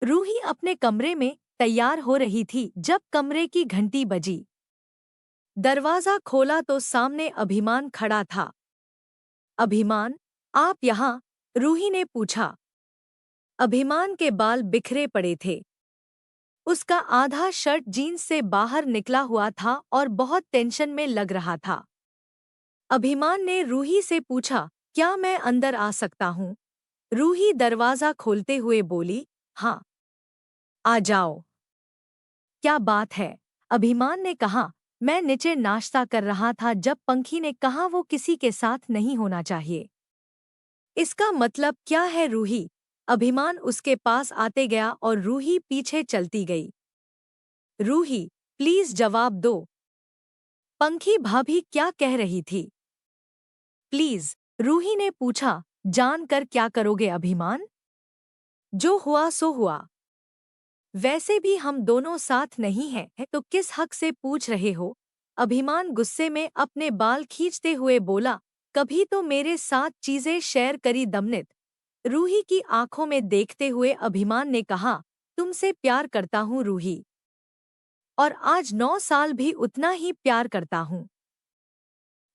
रूही अपने कमरे में तैयार हो रही थी जब कमरे की घंटी बजी। दरवाजा खोला तो सामने अभिमान खड़ा था। अभिमान, आप यहाँ? रूही ने पूछा। अभिमान के बाल बिखरे पड़े थे। उसका आधा शर्ट जीन्स से बाहर निकला हुआ था और बहुत टेंशन में लग रहा था। अभिमान ने रूही से पूछा, क्या मैं अंदर आ सकता हूँ? रूही दरवाजा खोलते हुए बोली, हाँ, आ जाओ। क्या बात है? अभिमान ने कहा। मैं नीचे नाश्ता कर रहा था जब पंखी ने कहा वो किसी के साथ नहीं होना चाहिए। इसका मतलब क्या है रूही? अभिमान उसके पास आते गया और रूही पीछे चलती गई। रूही, प्लीज जवाब दो। पंखी भाभी क्या कह रही थी? प्लीज, रूही ने पूछा। जानकर क्या करोगे अभिमान? जो हुआ सो हुआ। वैसे भी हम दोनों साथ नहीं हैं तो किस हक से पूछ रहे हो? अभिमान गुस्से में अपने बाल खींचते हुए बोला। कभी तो मेरे साथ चीजें शेयर करी दमनित। रूही की आंखों में देखते हुए अभिमान ने कहा, तुमसे प्यार करता हूँ रूही। और आज 9 साल भी उतना ही प्यार करता हूँ।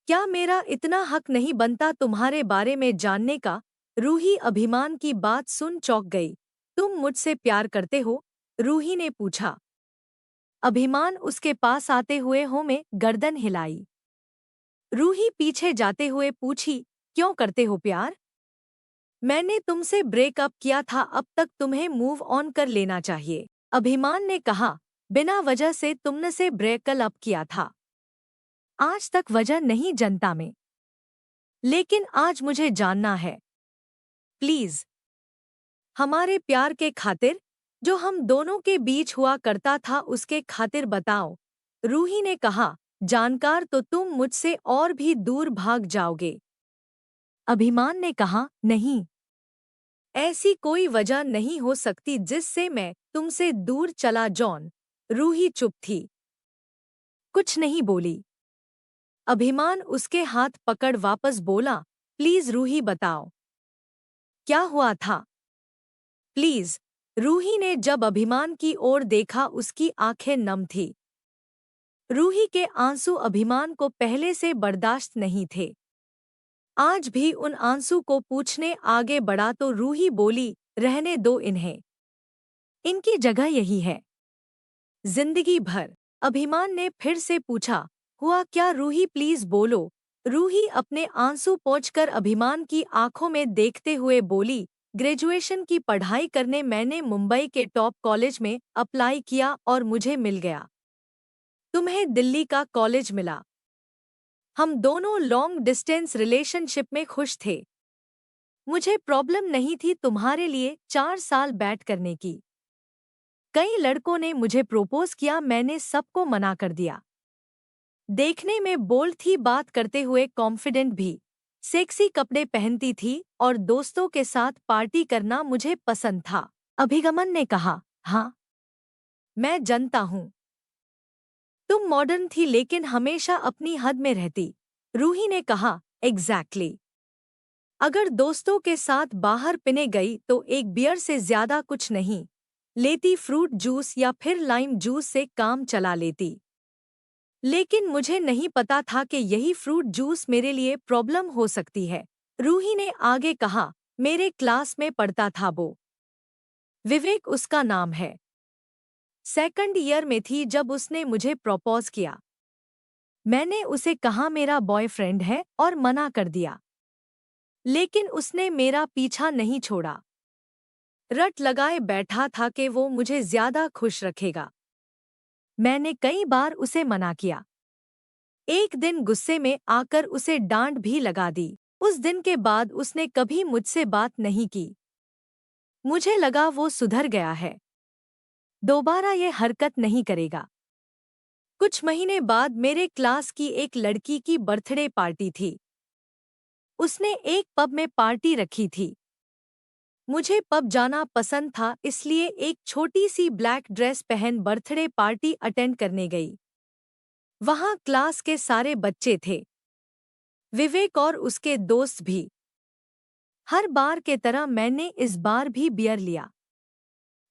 क्या मेरा इतना हक नहीं बनता तुम्हारे बारे में जानने का? रूही अभिमान की बात सुन चौंक गई। तुम मुझसे प्यार करते हो? रूही ने पूछा। अभिमान उसके पास आते हुए हों में गर्दन हिलाई। रूही पीछे जाते हुए पूछी, क्यों करते हो प्यार? मैंने तुमसे ब्रेकअप किया था, अब तक तुम्हें मूव ऑन कर लेना चाहिए। अभिमान ने कहा, बिना वजह से तुमने से ब्रेकअप किया था। आज तक वजह नहीं जनता में, लेकिन आज मुझे जानना है। प्लीज, हमारे प्यार के खातिर, जो हम दोनों के बीच हुआ करता था उसके खातिर बताओ। रूही ने कहा, जानकार तो तुम मुझसे और भी दूर भाग जाओगे। अभिमान ने कहा, नहीं, ऐसी कोई वजह नहीं हो सकती जिससे मैं तुमसे दूर चला जाऊं। रूही चुप थी, कुछ नहीं बोली। अभिमान उसके हाथ पकड़ वापस बोला, प्लीज रूही बताओ, क्या हुआ था? प्लीज। रूही ने जब अभिमान की ओर देखा उसकी आंखें नम थी। रूही के आंसू अभिमान को पहले से बर्दाश्त नहीं थे। आज भी उन आंसू को पूछने आगे बढ़ा तो रूही बोली, रहने दो इन्हें, इनकी जगह यही है। जिंदगी भर। अभिमान ने फिर से पूछा, हुआ क्या रूही प्लीज बोलो। रूही अपने आंसू पोंछकर अभिमान की आंखों में देखते हुए बोली, ग्रेजुएशन की पढ़ाई करने मैंने मुंबई के टॉप कॉलेज में अप्लाई किया और मुझे मिल गया। तुम्हें दिल्ली का कॉलेज मिला। हम दोनों लॉन्ग डिस्टेंस रिलेशनशिप में खुश थे। मुझे प्रॉब्लम नहीं थी तुम्हारे लिए 4 साल बैठ करने की। कई लड़कों ने मुझे प्रपोज किया, मैंने सबको मना कर दिया। देखने में बोल्ड थी, बात करते हुए कॉन्फिडेंट भी। सेक्सी कपड़े पहनती थी और दोस्तों के साथ पार्टी करना मुझे पसंद था। अभिगमन ने कहा, हाँ, मैं जानता हूँ। तुम मॉडर्न थी लेकिन हमेशा अपनी हद में रहती। रूही ने कहा, एग्जैक्टली। अगर दोस्तों के साथ बाहर पीने गई तो एक बियर से ज्यादा कुछ नहीं लेती, फ्रूट जूस या फिर लाइम जूस से काम चला लेती। लेकिन मुझे नहीं पता था कि यही फ्रूट जूस मेरे लिए प्रॉब्लम हो सकती है। रूही ने आगे कहा, मेरे क्लास में पढ़ता था वो। विवेक उसका नाम है। सेकंड ईयर में थी जब उसने मुझे प्रपोज किया। मैंने उसे कहा मेरा बॉयफ्रेंड है और मना कर दिया। लेकिन उसने मेरा पीछा नहीं छोड़ा। रट लगाए बैठा था कि वो मुझे ज्यादा खुश रखेगा। मैंने कई बार उसे मना किया। एक दिन गुस्से में आकर उसे डांट भी लगा दी। उस दिन के बाद उसने कभी मुझसे बात नहीं की। मुझे लगा वो सुधर गया है, दोबारा ये हरकत नहीं करेगा। कुछ महीने बाद मेरे क्लास की एक लड़की की बर्थडे पार्टी थी। उसने एक पब में पार्टी रखी थी। मुझे पब जाना पसंद था, इसलिए एक छोटी सी ब्लैक ड्रेस पहन बर्थडे पार्टी अटेंड करने गई। वहाँ क्लास के सारे बच्चे थे, विवेक और उसके दोस्त भी। हर बार के तरह मैंने इस बार भी बियर लिया।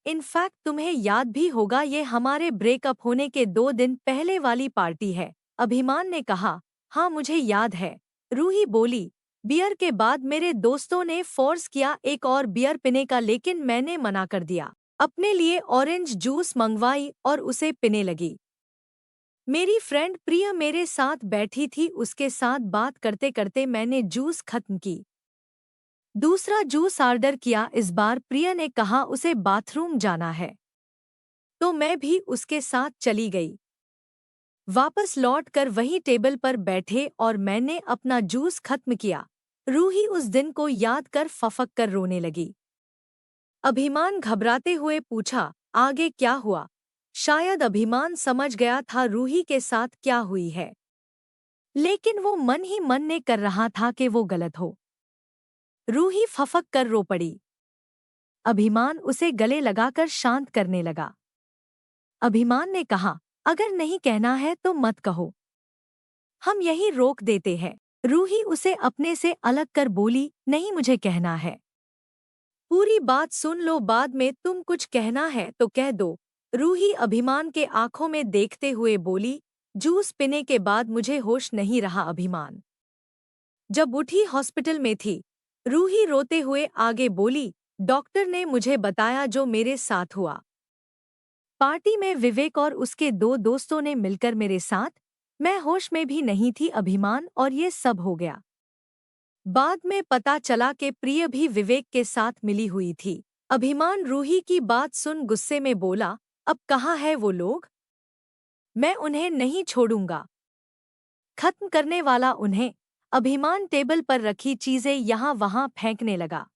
इनफैक्ट तुम्हें याद भी होगा ये हमारे ब्रेकअप होने के 2 दिन पहले वाली पार्टी है। अभिमान ने कहा, हाँ मुझे याद है। रूही बोली, बियर के बाद मेरे दोस्तों ने फोर्स किया एक और बियर पीने का, लेकिन मैंने मना कर दिया। अपने लिए ऑरेंज जूस मंगवाई और उसे पीने लगी। मेरी फ्रेंड प्रिया मेरे साथ बैठी थी, उसके साथ बात करते करते मैंने जूस खत्म की। दूसरा जूस ऑर्डर किया। इस बार प्रिया ने कहा उसे बाथरूम जाना है, तो मैं भी उसके साथ चली गई। वापस लौटकर वही टेबल पर बैठे और मैंने अपना जूस खत्म किया। रूही उस दिन को याद कर फफक कर रोने लगी। अभिमान घबराते हुए पूछा, आगे क्या हुआ? शायद अभिमान समझ गया था रूही के साथ क्या हुई है, लेकिन वो मन ही मन ने कर रहा था कि वो गलत हो। रूही फफक कर रो पड़ी। अभिमान उसे गले लगाकर शांत करने लगा। अभिमान ने कहा, अगर नहीं कहना है तो मत कहो, हम यही रोक देते हैं। रूही उसे अपने से अलग कर बोली, नहीं मुझे कहना है। पूरी बात सुन लो, बाद में तुम कुछ कहना है तो कह दो। रूही अभिमान के आंखों में देखते हुए बोली, जूस पीने के बाद मुझे होश नहीं रहा। अभिमान जब उठी हॉस्पिटल में थी। रूही रोते हुए आगे बोली, डॉक्टर ने मुझे बताया जो मेरे साथ हुआ। पार्टी में विवेक और उसके 2 दोस्तों ने मिलकर मेरे साथ, मैं होश में भी नहीं थी अभिमान, और ये सब हो गया। बाद में पता चला कि प्रिय भी विवेक के साथ मिली हुई थी। अभिमान रूही की बात सुन गुस्से में बोला, अब कहाँ है वो लोग? मैं उन्हें नहीं छोड़ूंगा। खत्म करने वाला उन्हें। अभिमान टेबल पर रखी चीजें यहाँ वहाँ फेंकने लगा।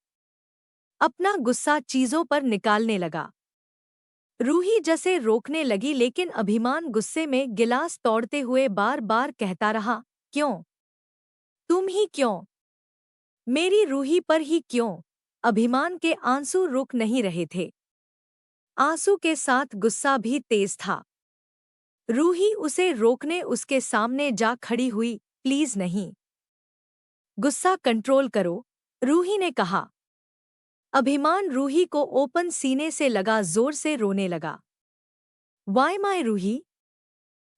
अपना गुस्सा चीजों पर निकालने लगा। रूही जैसे रोकने लगी, लेकिन अभिमान गुस्से में गिलास तोड़ते हुए बार बार कहता रहा, क्यों? तुम ही क्यों? मेरी रूही पर ही क्यों? अभिमान के आंसू रुक नहीं रहे थे। आंसू के साथ गुस्सा भी तेज था। रूही उसे रोकने उसके सामने जा खड़ी हुई, प्लीज नहीं। गुस्सा कंट्रोल करो, रूही ने कहा। अभिमान रूही को ओपन सीने से लगा जोर से रोने लगा। Why my Ruhi?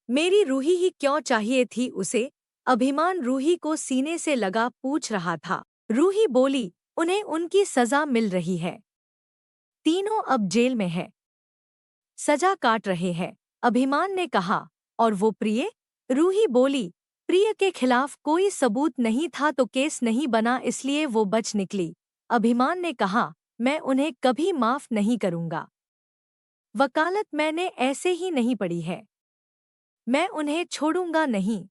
मेरी रूही ही क्यों चाहिए थी उसे? अभिमान रूही को सीने से लगा पूछ रहा था। रूही बोली, उन्हें उनकी सजा मिल रही है। तीनों अब जेल में है, सजा काट रहे हैं। अभिमान ने कहा, और वो प्रिय? रूही बोली, प्रिय के खिलाफ कोई सबूत नहीं था तो केस नहीं बना, इसलिए वो बच निकली। अभिमान ने कहा, मैं उन्हें कभी माफ नहीं करूंगा। वकालत मैंने ऐसे ही नहीं पढ़ी है। मैं उन्हें छोड़ूंगा नहीं।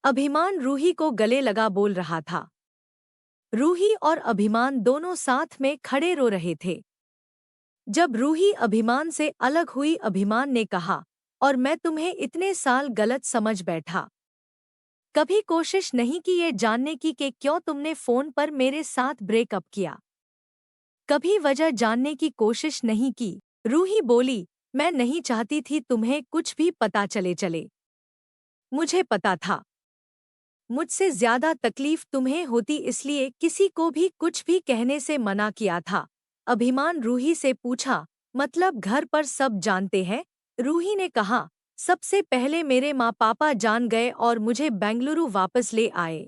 अभिमान रूही को गले लगा बोल रहा था। रूही और अभिमान दोनों साथ में खड़े रो रहे थे। जब रूही अभिमान से अलग हुई, अभिमान ने कहा, और मैं तुम्हें इतने साल गलत समझ बैठा। कभी कोशिश नहीं की ये जानने की कि क्यों तुमने फोन पर मेरे साथ ब्रेकअप किया। कभी वजह जानने की कोशिश नहीं की। रूही बोली, मैं नहीं चाहती थी तुम्हें कुछ भी पता चले। मुझे पता था मुझसे ज्यादा तकलीफ तुम्हें होती, इसलिए किसी को भी कुछ भी कहने से मना किया था। अभिमान रूही से पूछा, मतलब घर पर सब जानते हैं? रूही ने कहा, सबसे पहले मेरे माँ पापा जान गए और मुझे बेंगलुरु वापस ले आए।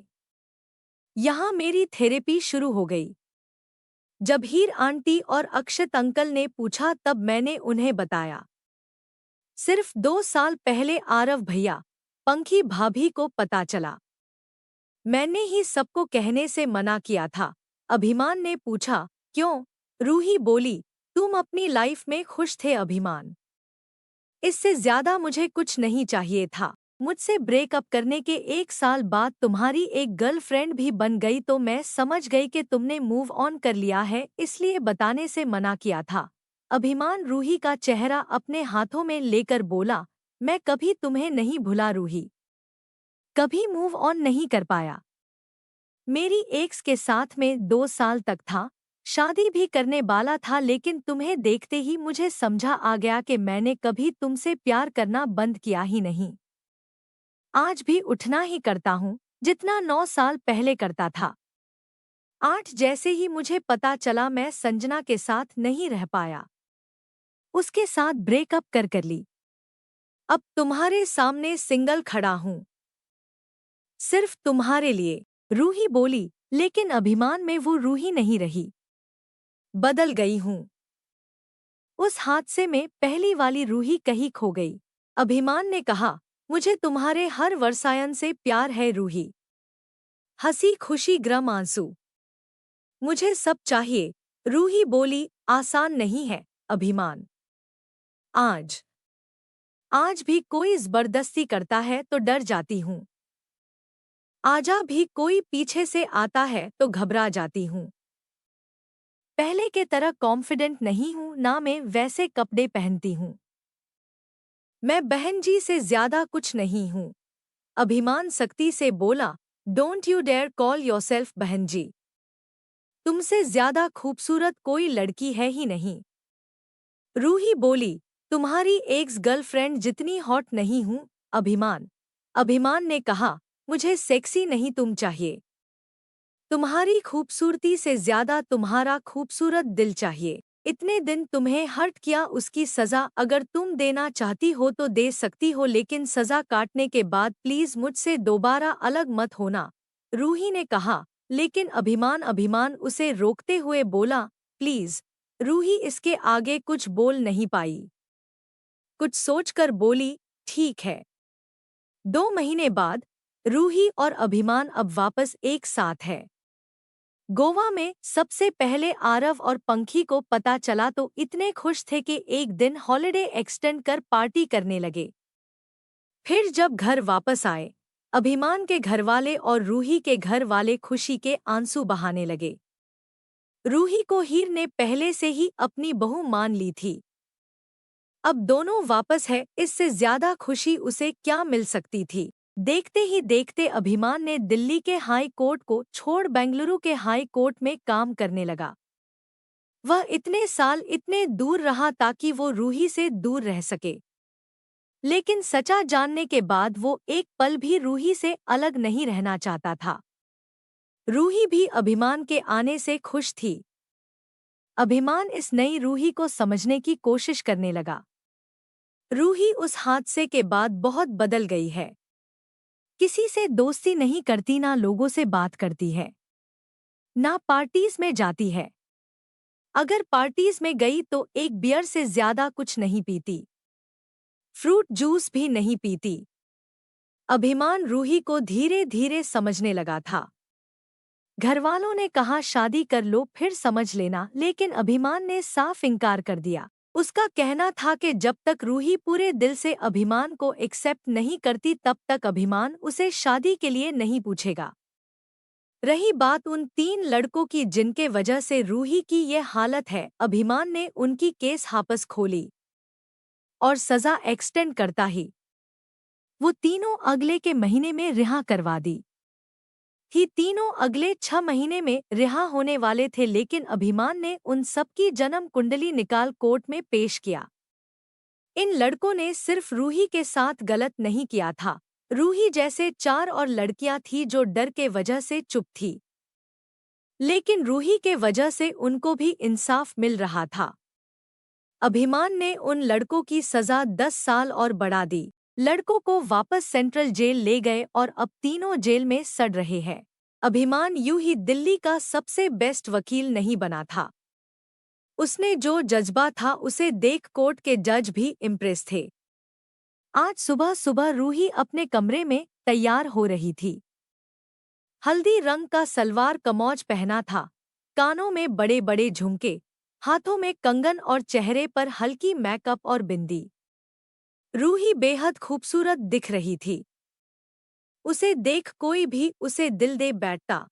यहाँ मेरी थेरेपी शुरू हो गई। जब हीर आंटी और अक्षत अंकल ने पूछा तब मैंने उन्हें बताया। सिर्फ 2 साल पहले आरव भैया, पंखी भाभी को पता चला। मैंने ही सबको कहने से मना किया था। अभिमान ने पूछा, क्यों? रूही बोली, तुम अपनी लाइफ में खुश थे अभिमान। इससे ज्यादा मुझे कुछ नहीं चाहिए था। मुझसे ब्रेकअप करने के 1 साल बाद तुम्हारी एक गर्लफ्रेंड भी बन गई तो मैं समझ गई कि तुमने मूव ऑन कर लिया है, इसलिए बताने से मना किया था। अभिमान रूही का चेहरा अपने हाथों में लेकर बोला, मैं कभी तुम्हें नहीं भुला रूही। कभी मूव ऑन नहीं कर पाया। मेरी एक्स के साथ में 2 साल तक था, शादी भी करने वाला था, लेकिन तुम्हें देखते ही मुझे समझा आ गया कि मैंने कभी तुमसे प्यार करना बंद किया ही नहीं। आज भी उठना ही करता हूँ जितना 9 साल पहले करता था। 8 जैसे ही मुझे पता चला मैं संजना के साथ नहीं रह पाया। उसके साथ ब्रेकअप कर ली। अब तुम्हारे सामने सिंगल खड़ा हूं, सिर्फ तुम्हारे लिए। रूही बोली, लेकिन अभिमान में वो रूही नहीं रही, बदल गई हूं। उस हादसे में पहली वाली रूही कहीं खो गई। अभिमान ने कहा, मुझे तुम्हारे हर वर्षायन से प्यार है रूही। हंसी खुशी गरम आंसू, मुझे सब चाहिए। रूही बोली, आसान नहीं है अभिमान। आज आज भी कोई जबरदस्ती करता है तो डर जाती हूँ। आजा भी कोई पीछे से आता है तो घबरा जाती हूँ। पहले के तरह कॉन्फिडेंट नहीं हूँ, ना मैं वैसे कपड़े पहनती हूँ। मैं बहन जी से ज्यादा कुछ नहीं हूँ। अभिमान सख्ती से बोला, don't you dare call yourself behen ji. तुमसे ज्यादा खूबसूरत कोई लड़की है ही नहीं। रूही बोली, तुम्हारी एक्स गर्लफ्रेंड जितनी हॉट नहीं हूँ अभिमान। अभिमान ने कहा, मुझे सेक्सी नहीं तुम चाहिए। तुम्हारी खूबसूरती से ज्यादा तुम्हारा खूबसूरत दिल चाहिए। इतने दिन तुम्हें हर्ट किया, उसकी सजा अगर तुम देना चाहती हो तो दे सकती हो, लेकिन सजा काटने के बाद प्लीज मुझसे दोबारा अलग मत होना। रूही ने कहा, लेकिन अभिमान उसे रोकते हुए बोला, प्लीज। रूही इसके आगे कुछ बोल नहीं पाई। कुछ सोचकर बोली, ठीक है। 2 महीने बाद रूही और अभिमान अब वापस एक साथ है। गोवा में सबसे पहले आरव और पंखी को पता चला तो इतने खुश थे कि एक दिन हॉलिडे एक्सटेंड कर पार्टी करने लगे। फिर जब घर वापस आए, अभिमान के घरवाले और रूही के घर वाले खुशी के आंसू बहाने लगे। रूही को हीर ने पहले से ही अपनी बहू मान ली थी। अब दोनों वापस है, इससे ज्यादा खुशी उसे क्या मिल सकती थी। देखते ही देखते अभिमान ने दिल्ली के हाई कोर्ट को छोड़ बेंगलुरु के हाई कोर्ट में काम करने लगा। वह इतने साल इतने दूर रहा ताकि वो रूही से दूर रह सके, लेकिन सच्चा जानने के बाद वो एक पल भी रूही से अलग नहीं रहना चाहता था। रूही भी अभिमान के आने से खुश थी। अभिमान इस नई रूही को समझने की कोशिश करने लगा। रूही उस हादसे के बाद बहुत बदल गई है। किसी से दोस्ती नहीं करती, ना लोगों से बात करती है, ना पार्टीज में जाती है। अगर पार्टीज में गई तो एक बियर से ज्यादा कुछ नहीं पीती, फ्रूट जूस भी नहीं पीती। अभिमान रूही को धीरे धीरे समझने लगा था। घरवालों ने कहा शादी कर लो फिर समझ लेना, लेकिन अभिमान ने साफ इनकार कर दिया। उसका कहना था कि जब तक रूही पूरे दिल से अभिमान को एक्सेप्ट नहीं करती तब तक अभिमान उसे शादी के लिए नहीं पूछेगा। रही बात उन 3 लड़कों की जिनके वजह से रूही की ये हालत है, अभिमान ने उनकी केस वापस खोली और सजा एक्सटेंड करता ही वो तीनों अगले के महीने में रिहा करवा दी। तीनों अगले 6 महीने में रिहा होने वाले थे, लेकिन अभिमान ने उन सबकी जन्म कुंडली निकाल कोर्ट में पेश किया। इन लड़कों ने सिर्फ रूही के साथ गलत नहीं किया था, रूही जैसे 4 और लड़कियां थी जो डर के वजह से चुप थी, लेकिन रूही के वजह से उनको भी इंसाफ मिल रहा था। अभिमान ने उन लड़कों की सजा 10 साल और बढ़ा दी। लड़कों को वापस सेंट्रल जेल ले गए और अब तीनों जेल में सड़ रहे हैं। अभिमान यूं ही दिल्ली का सबसे बेस्ट वकील नहीं बना था। उसने जो जज्बा था उसे देख कोर्ट के जज भी इम्प्रेस थे। आज सुबह सुबह रूही अपने कमरे में तैयार हो रही थी। हल्दी रंग का सलवार कमौज पहना था, कानों में बड़े बड़े झुमके, हाथों में कंगन और चेहरे पर हल्की मेकअप और बिंदी। रूही बेहद खूबसूरत दिख रही थी। उसे देख कोई भी उसे दिल दे बैठता।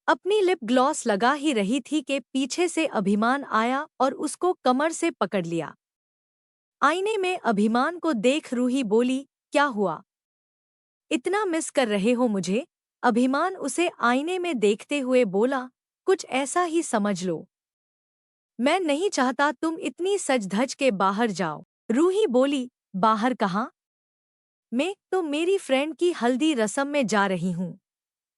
अपनी लिप ग्लॉस लगा ही रही थी कि पीछे से अभिमान आया और उसको कमर से पकड़ लिया। आईने में अभिमान को देख रूही बोली, क्या हुआ? इतना मिस कर रहे हो मुझे? अभिमान उसे आईने में देखते हुए बोला, कुछ ऐसा ही समझ लो। मैं नहीं चाहता तुम इतनी सज धज के बाहर जाओ। रूही बोली, बाहर कहाँ? मैं तो मेरी फ्रेंड की हल्दी रस्म में जा रही हूँ।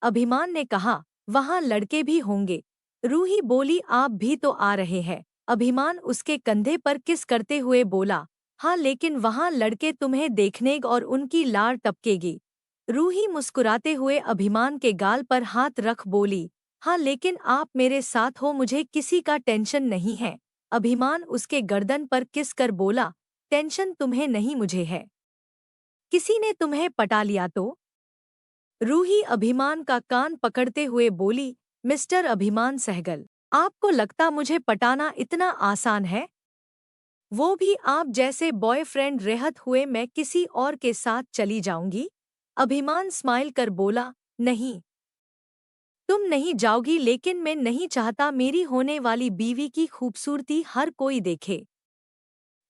अभिमान ने कहा, वहाँ लड़के भी होंगे। रूही बोली, आप भी तो आ रहे हैं। अभिमान उसके कंधे पर किस करते हुए बोला, हाँ लेकिन वहाँ लड़के तुम्हें देखने और उनकी लार टपकेगी। रूही मुस्कुराते हुए अभिमान के गाल पर हाथ रख बोली, हाँ लेकिन आप मेरे साथ हो, मुझे किसी का टेंशन नहीं है। अभिमान उसके गर्दन पर किस कर बोला, टेंशन तुम्हें नहीं मुझे है। किसी ने तुम्हें पटा लिया तो? रूही अभिमान का कान पकड़ते हुए बोली, मिस्टर अभिमान सहगल, आपको लगता मुझे पटाना इतना आसान है? वो भी आप जैसे बॉयफ्रेंड रहत हुए मैं किसी और के साथ चली जाऊंगी? अभिमान स्माइल कर बोला, नहीं, तुम नहीं जाओगी, लेकिन मैं नहीं चाहता मेरी होने वाली बीवी की खूबसूरती हर कोई देखे।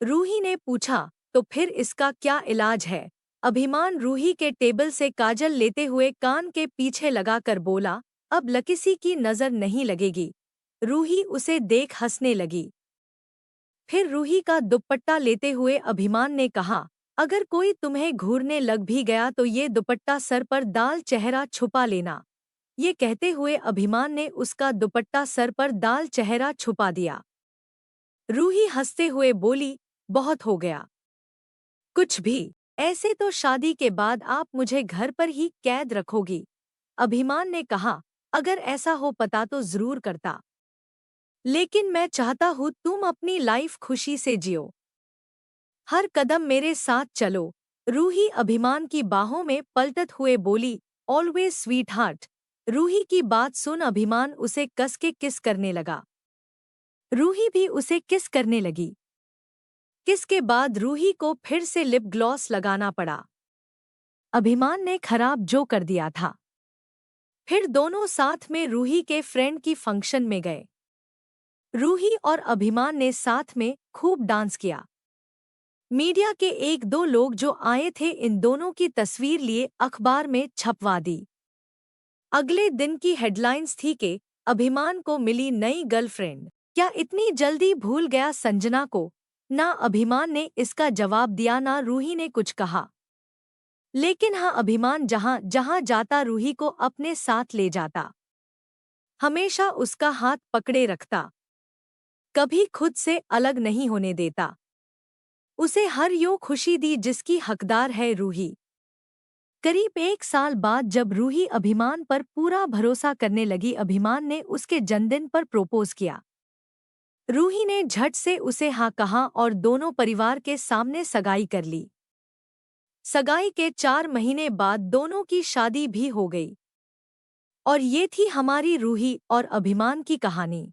रूही ने पूछा, तो फिर इसका क्या इलाज है? अभिमान रूही के टेबल से काजल लेते हुए कान के पीछे लगाकर बोला, अब लकिसी की नजर नहीं लगेगी। रूही उसे देख हंसने लगी। फिर रूही का दुपट्टा लेते हुए अभिमान ने कहा, अगर कोई तुम्हें घूरने लग भी गया तो ये दुपट्टा सर पर डाल चेहरा छुपा लेना। ये कहते हुए अभिमान ने उसका दुपट्टा सर पर डाल चेहरा छुपा दिया। रूही हंसते हुए बोली, बहुत हो गया। कुछ भी, ऐसे तो शादी के बाद आप मुझे घर पर ही कैद रखोगी। अभिमान ने कहा, अगर ऐसा हो पता तो जरूर करता, लेकिन मैं चाहता हूँ तुम अपनी लाइफ खुशी से जियो। हर कदम मेरे साथ चलो। रूही अभिमान की बाहों में पलटत हुए बोली, ऑलवेज स्वीट हार्ट। रूही की बात सुन अभिमान उसे कस के किस करने लगा। रूही भी उसे किस करने लगी। किस के बाद रूही को फिर से लिप ग्लॉस लगाना पड़ा। अभिमान ने खराब जो कर दिया था। फिर दोनों साथ में रूही के फ्रेंड की फंक्शन में गए। रूही और अभिमान ने साथ में खूब डांस किया। मीडिया के एक दो लोग जो आए थे इन दोनों की तस्वीर लिए अखबार में छपवा दी। अगले दिन की हेडलाइंस थी कि अभिमान को मिली नई गर्लफ्रेंड। क्या इतनी जल्दी भूल गया संजना को? ना अभिमान ने इसका जवाब दिया ना रूही ने कुछ कहा। लेकिन हाँ, अभिमान जहाँ जहाँ जाता रूही को अपने साथ ले जाता। हमेशा उसका हाथ पकड़े रखता। कभी खुद से अलग नहीं होने देता। उसे हर यो खुशी दी जिसकी हकदार है रूही। करीब 1 साल बाद जब रूही अभिमान पर पूरा भरोसा करने लगी, अभिमान ने उसके जन्मदिन पर प्रपोज किया। रूही ने झट से उसे हाँ कहा और दोनों परिवार के सामने सगाई कर ली। सगाई के 4 महीने बाद दोनों की शादी भी हो गई। और ये थी हमारी रूही और अभिमान की कहानी।